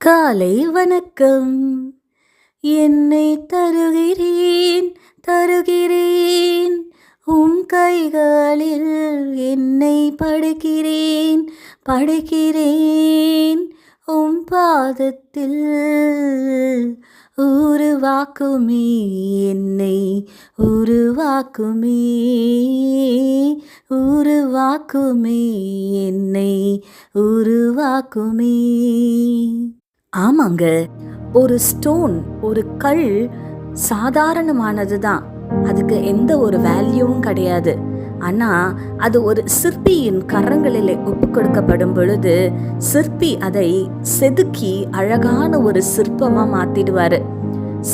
காலை வணக்கம். என்னை தருகிறேன் தருகிறேன் உம் கைகளில். என்னை படைக்கிறேன் படைக்கிறேன் உம் பாதத்தில். உருவாக்குமே என்னை உருவாக்குமே உருவாக்குமே என்னை உருவாக்குமே. ஆமாங்க, ஒரு ஸ்டோன், ஒரு கல் சாதாரணமானது தான். அதுக்கு எந்த ஒரு வேல்யூவும் கிடையாது. ஆனா அது ஒரு சிற்பியின் கரங்களிலே ஒப்பு கொடுக்கப்படும் பொழுது சிற்பி அதை செதுக்கி அழகான ஒரு சிற்பமா மாத்திடுவாரு.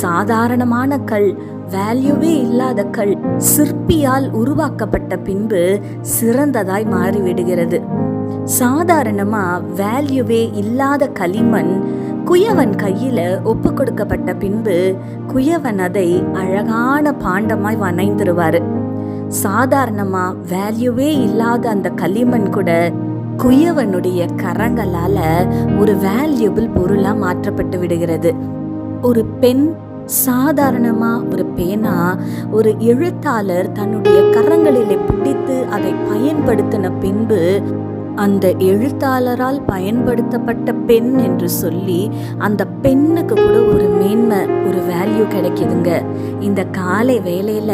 சாதாரணமான கல், வேல்யூவே இல்லாத கல், சிற்பியால் உருவாக்கப்பட்ட பின்பு சிறந்ததாய் மாறிவிடுகிறது. சாதாரணமா வேல்யூவே இல்லாத களிமண் குயவன் கையில ஒப்பு கொடுக்கப்பட்ட பின்பு குயவன் அதை அழகான பாண்டமாய் வனைந்துருவாரு. சாதாரணமா வேல்யூவே இல்லாத அந்த களிமண் கூட குயவனுடைய கரங்களால ஒரு வேல்யூபிள் பொருளா மாற்றப்பட்டு விடுகிறது. ஒரு பெண், சாதாரணமா ஒரு பேனா, ஒரு எழுத்தாளர் தன்னுடைய கரங்களிலே பிடித்து அதை பயன்படுத்தின பின்பு அந்த எழுத்தாளரால் பயன்படுத்தப்பட்ட பெண் என்று சொல்லி அந்த பெண்ணுக்கு கூட ஒரு மேன்மை, ஒரு வேல்யூ கிடைக்குதுங்க. இந்த காலை வேளையில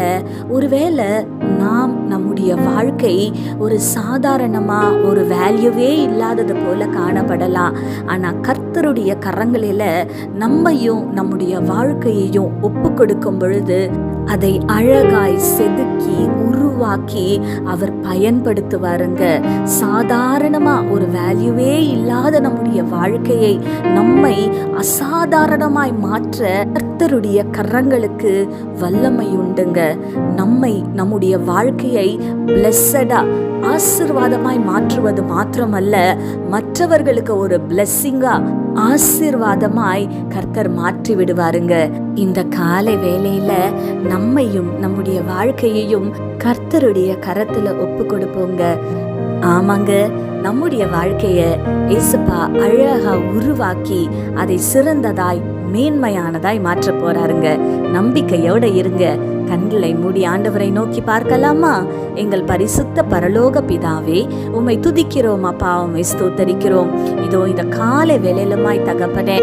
ஒருவேளை நாம் நம்முடைய வாழ்க்கை ஒரு சாதாரணமா ஒரு வேல்யூவே இல்லாதது போல காணப்படலாம். ஆனா கர்த்தருடைய கரங்களில நம்மையும் நம்முடைய வாழ்க்கையையும் ஒப்பு கொடுக்கும் பொழுது அதை அழகாய் செதுக்கி உருவாக்கி அவர் பயன்படுத்துவாருங்க. சாதாரணமா ஒரு வேல்யூவே இல்லாத நம்முடைய வாழ்க்கையை நம்மை அசாதாரணமாய் மாற்ற கர்த்தருடைய கரங்களுக்கு வல்லமை உண்டுங்க. நம்முடைய வாழ்க்கையை பிளெஸடா, ஆசீர்வாதமாய் மாற்றுவது மாத்திரமல்ல, மற்றவர்களுக்கு ஒரு பிளெஸ்ஸிங்கா, ஆசீர்வாதமாய் கர்த்தர் மாற்றி விடுவாருங்க. இந்த காலை வேளையில நம்மையும் நம்முடைய வாழ்க்கையையும் கர்த்தருடைய கரத்துல ஒப்பு கொடுப்போங்க. ஆமாங்க, நம்முடைய வாழ்க்கைய இயேசுப்பா அழகா உருவாக்கி அதை சிறந்ததாய் மேன்மையானதாய் மாற்ற போறாருங்க. நம்பிக்கையோட இருங்க. கண்களை மூடி ஆண்டவரை நோக்கி பார்க்கலாமா? எங்கள் பரிசுத்த பரலோக பிதாவே, உம்மை துதிக்கிறோம் அப்பா, உம்மை ஸ்தோத்தரிக்கிறோம். இதோ இந்த காலை வேளையிலுமாய் தகப்பனே,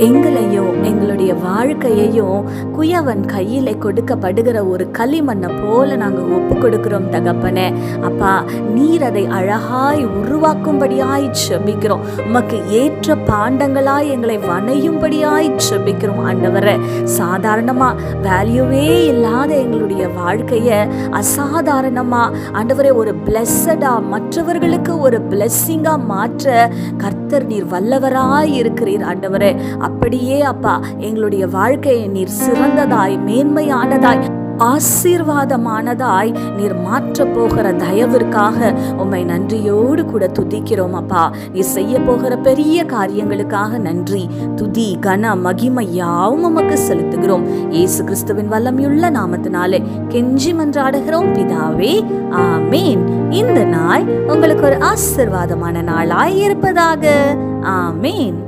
எங்களையும் எங்களுடைய வாழ்க்கையையும் குயவன் கையில கொடுக்கப்படுகிற ஒரு களிமண்ணை போல நாங்க ஒப்பு கொடுக்கிறோம் தகப்பனே. அப்பா, நீர் அதை அழகாய் உருவாக்கும்படியாய் செபிக்கிறோம். உமக்கு ஏற்ற பாண்டங்களாய் எங்களை வணையும்படியாய் செபிக்கிறோம் ஆண்டவரே. சாதாரணமா வேல்யூவே இல்லாத எங்களுடைய வாழ்க்கைய அசாதாரணமா ஆண்டவரே ஒரு பிளெஸடா, மற்றவர்களுக்கு ஒரு பிளெஸ்ஸிங்கா மாற்ற கர்த்தர் நீர் வல்லவராய் இருக்கிறீர் ஆண்டவரே. அப்படியே அப்பா, எங்களுடைய வாழ்க்கையை நீர் சிறந்ததாய், மேன்மையானதாய், ஆசீர்வாதமானதாய் நீர் மாற்ற போகிற தயவிற்காக உம்மை நன்றியோடு கூட துதிக்கிறோம் அப்பா. நீர் செய்ய போகிற பெரிய காரியங்களுக்காக நன்றி, துதி, கன, மகிமை யாவும் உமக்கு செலுத்துகிறோம். இயேசு கிறிஸ்துவின் வல்லமையுள்ள நாமத்தினாலே கெஞ்சி மன்றாடுகிறோம் பிதாவே, ஆமேன். இந்த நாள் உங்களுக்கு ஒரு ஆசீர்வாதமான நாளாய் இருப்பதாக. ஆமேன்.